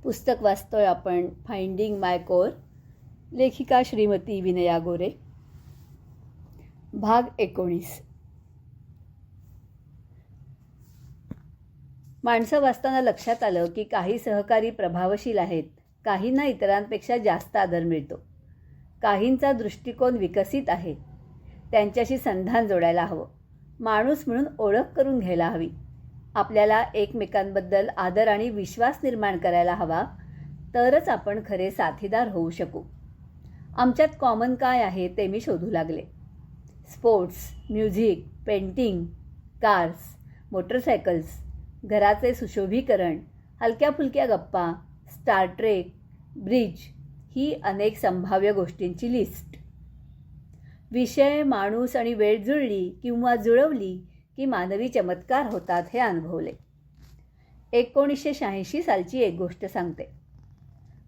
पुस्तक वाचतोय आपण फाइंडिंग माय कोर, लेखिका श्रीमती विनया गोरे. भाग 19. माणसं वाचताना लक्षात आलं की काही सहकारी प्रभावशील आहेत, काहींना इतरांपेक्षा जास्त आदर मिळतो. काहींचा दृष्टिकोन विकसित आहे, त्यांच्याशी संधान जोडायला हवं. माणूस म्हणून ओळख करून घ्यायला हवी. आपल्याला एकमेकांबद्दल आदर आणि विश्वास निर्माण करायला हवा, तरच आपण खरे साथीदार होऊ शकू. आमच्यात कॉमन काय आहे ते मी शोधू लागले. Sports, music, painting, cars, motorcycles, घराचे सुशोभीकरण, हलक्या फुलक्या गप्पा, स्टार ट्रेक, ब्रिज, ही अनेक संभाव्य गोष्टींची लिस्ट. विषय, माणूस आणि वेळ जुळली किंवा जुळवली की मानवी चमत्कार होतात हे अनुभवले. 1986 सालची एक गोष्ट सांगते.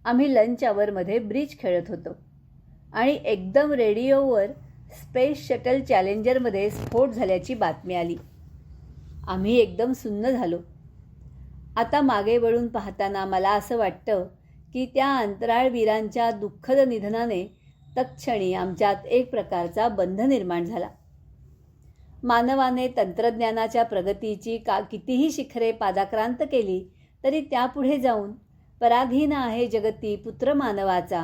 आम्ही लंच आवरमध्ये ब्रिज खेळत होतो आणि एकदम रेडिओवर स्पेस शटल चॅलेंजरमध्ये स्फोट झाल्याची बातमी आली. आम्ही एकदम सुन्न झालो. आता मागे वळून पाहताना मला असं वाटतं की त्या अंतराळवीरांच्या दुःखद निधनाने तत्क्षणी आमच्यात एक प्रकारचा बंध निर्माण झाला. मानवाने तंत्रज्ञानाच्या प्रगतीची कितीही शिखरे पादाक्रांत केली तरी त्यापुढे जाऊन पराधीन आहे जगती पुत्र मानवाचा,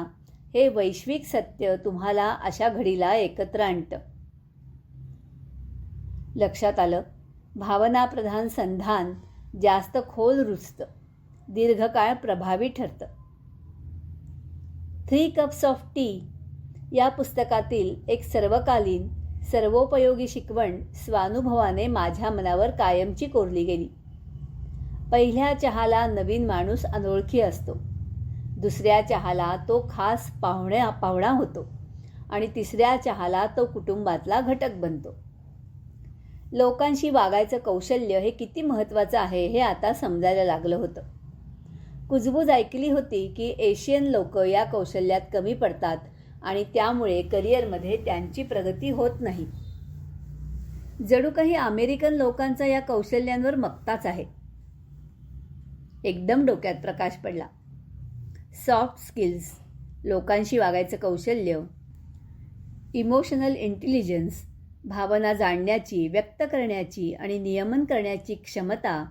हे वैश्विक सत्य तुम्हाला अशा घडीला एकत्र आणतं. लक्षात आलं, भावनाप्रधान संधान जास्त खोल रुजतं, दीर्घकाळ प्रभावी ठरतं. 3 Cups of Tea या पुस्तकातील एक सर्वकालीन सर्वोपयोगी शिकवण स्वानुभवाने माझ्या मनावर कायमची कोरली गेली. पहिल्या चहाला नवीन माणूस अनोळखी असतो, दुसऱ्या चहाला तो खास पाहुणा होतो आणि तिसऱ्या चहाला तो कुटुंबातला घटक बनतो. लोकांशी वागायचं कौशल्य हे किती महत्त्वाचं आहे हे आता समजायला लागलं होतं. कुजबूज ऐकली होती की एशियन लोक या कौशल्यात कमी पडतात आणि त्यामुळे करिअरमध्ये त्यांची प्रगती होत नाही. जणू काही अमेरिकन लोकांचा या कौशल्यांवर मक्ताच आहे. एकदम डोक्यात प्रकाश पडला. सॉफ्ट स्किल्स, लोकांशी वागायचं कौशल्य, इमोशनल इंटेलिजन्स, भावना जाणण्याची, व्यक्त करण्याची आणि नियमन करण्याची क्षमता,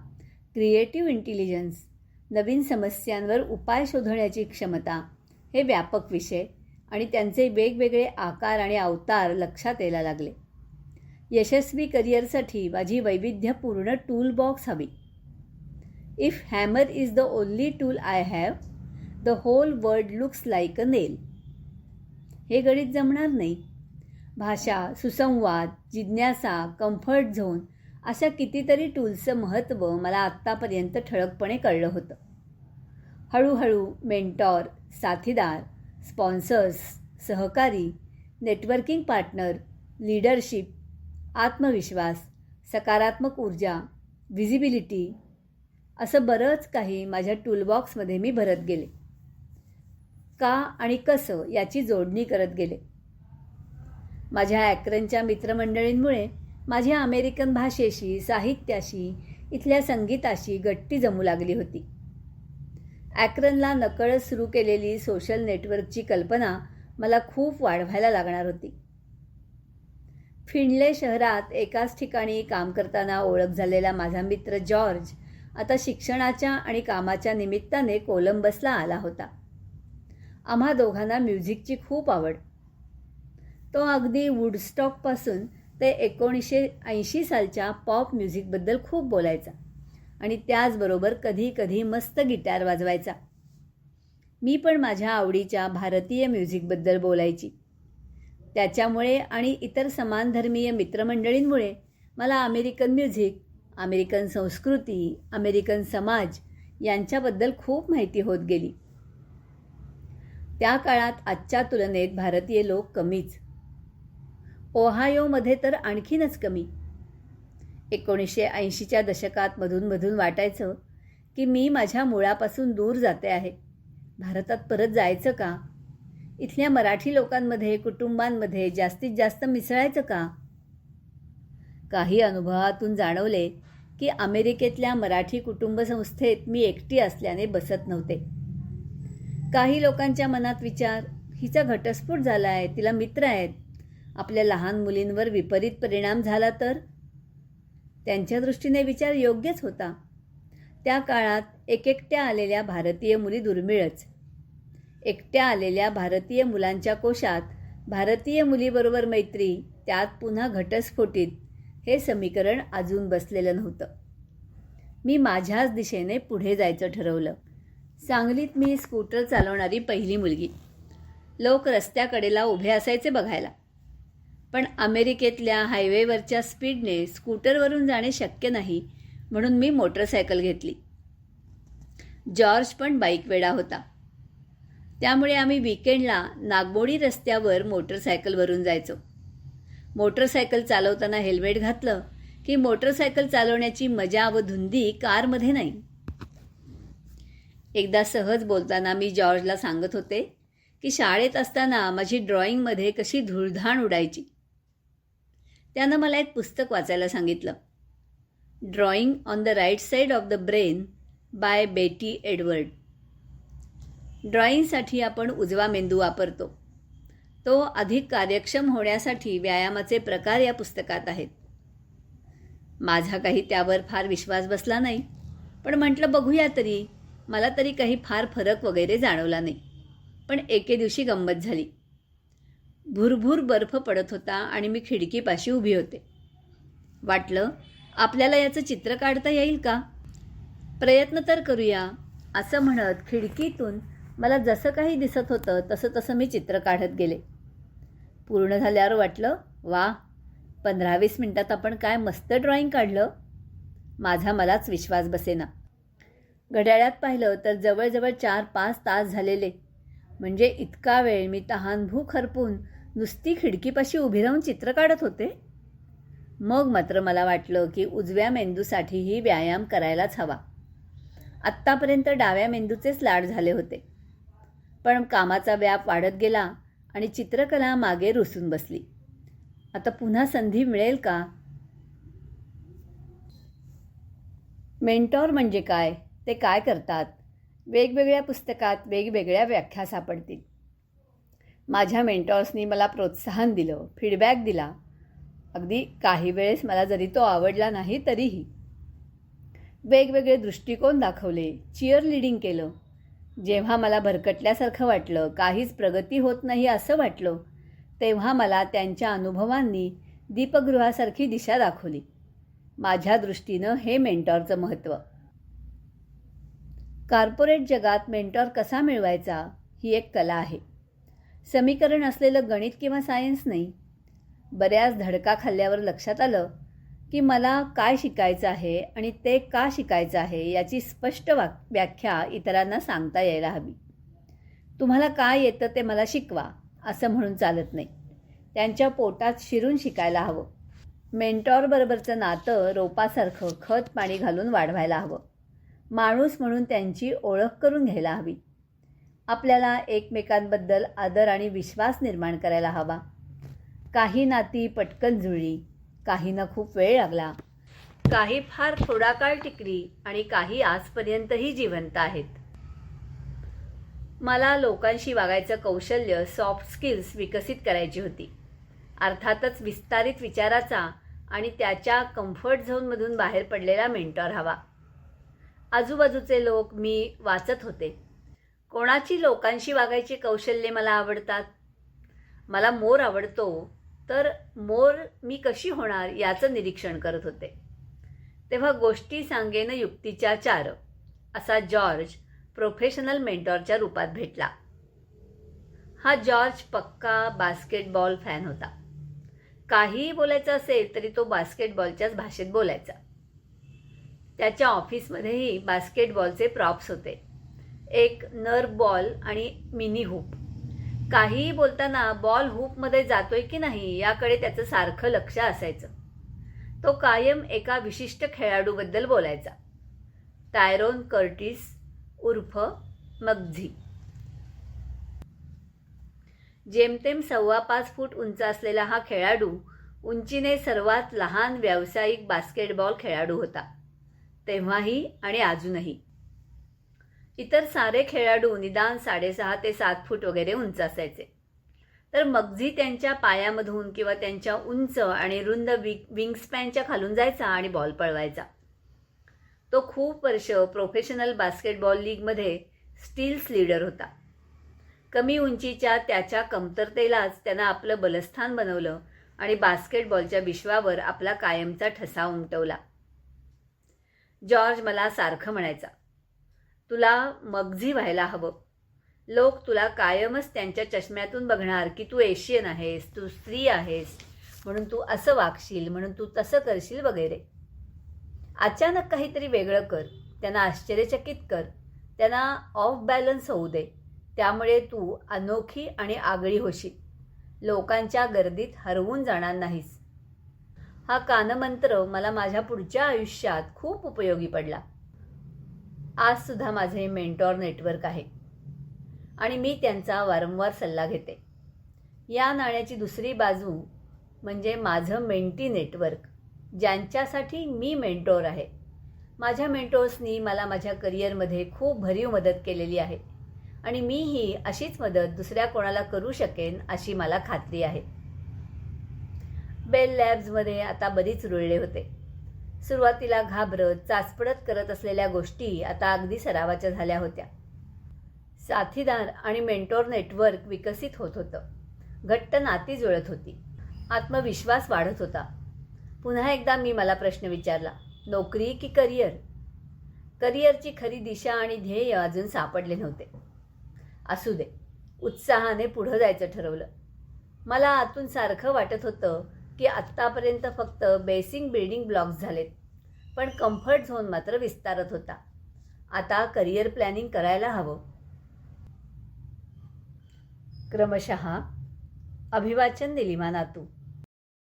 क्रिएटिव्ह इंटेलिजन्स, नवीन समस्यांवर उपाय शोधण्याची क्षमता, हे व्यापक विषय आणि त्यांचे वेगवेगळे आकार आणि अवतार लक्षात यायला लागले. यशस्वी करिअरसाठी माझी वैविध्यपूर्ण टूल बॉक्स हवी. If hammer is the only tool I have, the whole world looks like a nail. हे गणित जमणार नाही. भाषा, सुसंवाद, जिज्ञासा, कम्फर्ट झोन अशा कितीतरी टूल्सचं महत्त्व मला आत्तापर्यंत ठळकपणे कळलं होतं. हळूहळू मेंटॉर, साथीदार, स्पॉन्सर्स, सहकारी, नेटवर्किंग पार्टनर, लीडरशिप, आत्मविश्वास, सकारात्मक ऊर्जा, व्हिजिबिलिटी असं बरंच काही माझ्या टूलबॉक्समध्ये मी भरत गेले. का आणि कसं याची जोडणी करत गेले. माझ्या ॲक्रनच्या मित्रमंडळींमुळे माझी अमेरिकन भाषेशी, साहित्याशी, इथल्या संगीताशी गट्टी जमू लागली होती. ॲक्रनला नकळत सुरू केलेली सोशल नेटवर्कची कल्पना मला खूप वाढवायला लागणार होती. फिनले शहरात एकाच ठिकाणी काम करताना ओळख झालेला माझा मित्र जॉर्ज आता शिक्षणाच्या आणि कामाच्या निमित्ताने कोलंबसला आला होता. आम्हा दोघांना म्युझिकची खूप आवड. तो अगदी वुडस्टॉकपासून ते 1980 सालच्या पॉप म्युझिकबद्दल खूप बोलायचा आणि त्याचबरोबर कधी कधी मस्त गिटार वाजवायचा. मी पण माझ्या आवडीच्या भारतीय म्युझिकबद्दल बोलायची. त्याच्यामुळे आणि इतर समानधर्मीय मित्रमंडळींमुळे मला अमेरिकन म्युझिक, अमेरिकन संस्कृती, अमेरिकन समाज यांच्याबद्दल खूप माहिती होत गेली. त्या काळात आजच्या तुलनेत भारतीय लोक कमीच, ओहायोमध्ये तर आणखीनच कमी. 1980च्या दशकात मधून वाटायचं की मी माझ्या मुळापासून दूर जाते आहे. भारतात परत जायचं का? इथल्या मराठी लोकांमध्ये, कुटुंबांमध्ये जास्तीत जास्त मिसळायचं का? काही अनुभवातून जाणवले की अमेरिकेतल्या मराठी कुटुंब संस्थेत मी एकटी असल्याने बसत नव्हते. काही लोकांच्या मनात विचार, हिचा घटस्फोट झाला आहे, तिला मित्र आहेत, आपल्या लहान मुलींवर विपरीत परिणाम झाला तर? त्यांच्या दृष्टीने विचार योग्यच होता. त्या काळात एकट्या आलेल्या भारतीय मुली दुर्मिळच. एकट्या आलेल्या भारतीय मुलांच्या कोशात भारतीय मुलीबरोबर मैत्री, त्यात पुन्हा घटस्फोटीत, हे समीकरण अजून बसलेलं नव्हतं. मी माझ्याच दिशेने पुढे जायचं ठरवलं. सांगलीत मी स्कूटर चालवणारी पहिली मुलगी. लोक रस्त्याकडेला उभे असायचे बघायला. पण अमेरिकेतल्या हायवेवरच्या स्पीडने स्कूटरवरून जाणे शक्य नाही, म्हणून मी मोटरसायकल घेतली. जॉर्ज पण बाईक वेडा होता. त्यामुळे आम्ही विकेंडला नागमोडी रस्त्यावर मोटरसायकलवरून जायचो. मोटरसायकल चालवताना हेल्मेट घातलं की मोटरसायकल चालवण्याची मजा व धुंदी कारमध्ये नाही. एकदा सहज बोलताना मी जॉर्जला सांगत होते की शाळेत असताना माझी ड्रॉइंगमध्ये कशी धूळधाण उडायची. त्यानं मला एक पुस्तक वाचायला सांगितलं. Drawing on the right side of the brain by Betty Edward. ड्रॉइंगसाठी आपण उजवा मेंदू वापरतो. तो अधिक कार्यक्षम होण्यासाठी व्यायामाचे प्रकार या पुस्तकात आहेत. माझा काही त्यावर फार विश्वास बसला नाही, पण म्हटलं बघूया तरी. मला तरी काही फार फरक वगैरे जाणवला नाही. पण एके दिवशी गंमत झाली. भुरभुर बर्फ पडत होता आणि मी खिडकीपाशी उभी होते. वाटलं आपल्याला याचं चित्र काढता येईल का? प्रयत्न तर करूया, असं म्हणत खिडकीतून मला जसं काही दिसत होतं तसं मी चित्र काढत गेले. पूर्ण झाल्यावर वाटलं, वा, 15-20 मिनिटात आपण काय मस्त ड्रॉइंग काढलं. माझा मलाच विश्वास बसेना. घड्याळात पाहिलं तर जवळजवळ 4-5 तास झालेले. म्हणजे इतका वेळ मी तहानभूक हरपून नुसती खिडकीपाशी उभी राहून चित्र काढत होते. मग मात्र मला वाटलं की उजव्या मेंदूसाठीही व्यायाम करायलाच हवा. आत्तापर्यंत डाव्या मेंदूचेच लाड झाले होते. पण कामाचा व्याप वाढत गेला आणि चित्रकला मागे रुसून बसली. आता पुन्हा संधी मिळेल का? मेंटॉर म्हणजे काय, ते काय करतात? वेगवेगळ्या पुस्तकात वेगवेगळ्या व्याख्या सापडतील. माझ्या मेंटॉर्सनी मला प्रोत्साहन दिलं, फीडबॅक दिला. अगदी काही वेळेस मला जरी तो आवडला नाही तरीही. वेगवेगळे दृष्टिकोन दाखवले, चिअर लीडिंग केलं. जेव्हा मला भरकटल्यासारखं वाटलं, काहीच प्रगती होत नाही असं वाटलं, तेव्हा मला त्यांच्या अनुभवांनी दीपगृहासारखी दिशा दाखवली. माझ्या दृष्टीनं हे मेंटॉरचं महत्त्व. कॉर्पोरेट जगात मेंटॉर कसा मिळवायचा ही एक कला आहे. समीकरण असलेलं गणित किंवा सायन्स नाही. बऱ्याच धडका खाल्ल्यावर लक्षात आलं की मला काय शिकायचं आहे आणि ते का शिकायचं आहे याची स्पष्ट व्याख्या इतरांना सांगता यायला हवी. तुम्हाला काय येतं ते मला शिकवा असं म्हणून चालत नाही. त्यांच्या पोटात शिरून शिकायला हवं. मेंटॉरबरोबरचं नातं रोपासारखं खत पाणी घालून वाढवायला हवं. माणूस म्हणून त्यांची ओळख करून घ्यायला हवी. आपल्याला एकमेकांबद्दल आदर आणि विश्वास निर्माण करायला हवा. काही नाती पटकन जुळली, काहींना खूप वेळ लागला, काही फार थोडा काळ टिकली आणि काही आजपर्यंतही जिवंत आहेत. मला लोकांशी वागायचं कौशल्य, सॉफ्ट स्किल्स विकसित करायची होती. अर्थातच विस्तारित विचाराचा आणि त्याच्या कम्फर्ट झोनमधून बाहेर पडलेला मेंटॉर हवा. आजूबाजूचे लोक मी वाचत होते. कोणाची लोकांशी वागायची कौशल्ये मला आवडतात? मला मोर आवडतो, तर मोर मी कशी होणार याचं निरीक्षण करत होते. तेव्हा गोष्टी सांगेन युक्तीच्या चार असा जॉर्ज प्रोफेशनल मेंटॉरच्या रूपात भेटला. हा जॉर्ज पक्का बास्केटबॉल फॅन होता. काहीही बोलायचं असेल तरी तो बास्केटबॉलच्याच भाषेत बोलायचा. त्याच्या ऑफिसमध्येही बास्केटबॉलचे प्रॉप्स होते. एक नर्व बॉल आणि मिनी हूप. काहीही बोलताना बॉल हूपमध्ये जातोय की नाही याकडे त्याचं सारखं लक्ष असायचं. तो कायम एका विशिष्ट खेळाडूबद्दल बोलायचा. टायरोन कर्टिस उर्फ मग्झी. जेमतेम 5.25 फूट उंच असलेला हा खेळाडू उंचीने सर्वात लहान व्यावसायिक बास्केटबॉल खेळाडू होता. तेव्हाही आणि अजूनही. इतर सारे खेळाडू निदान 6.5 ते 7 फूट वगैरे उंच असायचे. तर मगजी त्यांच्या पायामधून किंवा त्यांच्या उंच आणि रुंद विंगस्पॅनच्या खालून जायचा आणि बॉल पळवायचा. तो खूप वर्ष प्रोफेशनल बास्केटबॉल लीगमध्ये स्टील्स लीडर होता. कमी उंचीच्या त्याच्या कमतरतेलाच त्यानं आपलं बलस्थान बनवलं आणि बास्केटबॉलच्या विश्वावर आपला कायमचा ठसा उमटवला. जॉर्ज मला सारखं म्हणायचा, तुला मगजी व्हायला हवं. लोक तुला कायमच त्यांच्या चष्म्यातून बघणार की तू एशियन आहेस, तू स्त्री आहेस, म्हणून तू असं वागशील, म्हणून तू तसं करशील वगैरे. अचानक काहीतरी वेगळं कर, त्यांना आश्चर्यचकित कर, त्यांना ऑफ बॅलन्स होऊ दे. त्यामुळे तू अनोखी आणि आगळी होशील. लोकांच्या गर्दीत हरवून जाणार नाहीस. हा कानमंत्र मला माझ्या पुढच्या आयुष्यात खूप उपयोगी पडला. आज सुद्धा माझे मेंटॉर नेटवर्क आहे आणि मी त्यांचा वारंवार सल्ला घेते. या नाण्याची दुसरी बाजू म्हणजे माझं मेंटी नेटवर्क, ज्यांच्यासाठी मी मेंटॉर आहे. माझ्या मेंटॉर्सनी मला माझ्या करिअरमध्ये खूप भरीव मदत केलेली आहे आणि मीही अशीच मदत दुसऱ्या कोणाला करू शकेन अशी मला खात्री आहे. बेल लॅब्समध्ये आता बरीच रुळले होते. सुरुवातीला घाबरत चाचपडत करत असलेल्या गोष्टी आता अगदी सरावाच्या झाल्या होत्या. साथीदार आणि मेंटॉर नेटवर्क विकसित होत होतं. घट्ट नाती जुळत होती. आत्मविश्वास वाढत होता. पुन्हा एकदा मी मला प्रश्न विचारला, नोकरी की करिअर? करिअरची खरी दिशा आणि ध्येय अजून सापडले नव्हते. असू दे, उत्साहाने पुढं जायचं ठरवलं. मला आतून सारखं वाटत होतं की आत्तापर्यंत फक्त बेसिक बिल्डिंग ब्लॉक्स झालेत, पण कम्फर्ट झोन मात्र विस्तारत होता. आता करिअर प्लॅनिंग करायला हवं. क्रमशः. अभिवाचन निलिमा नातू.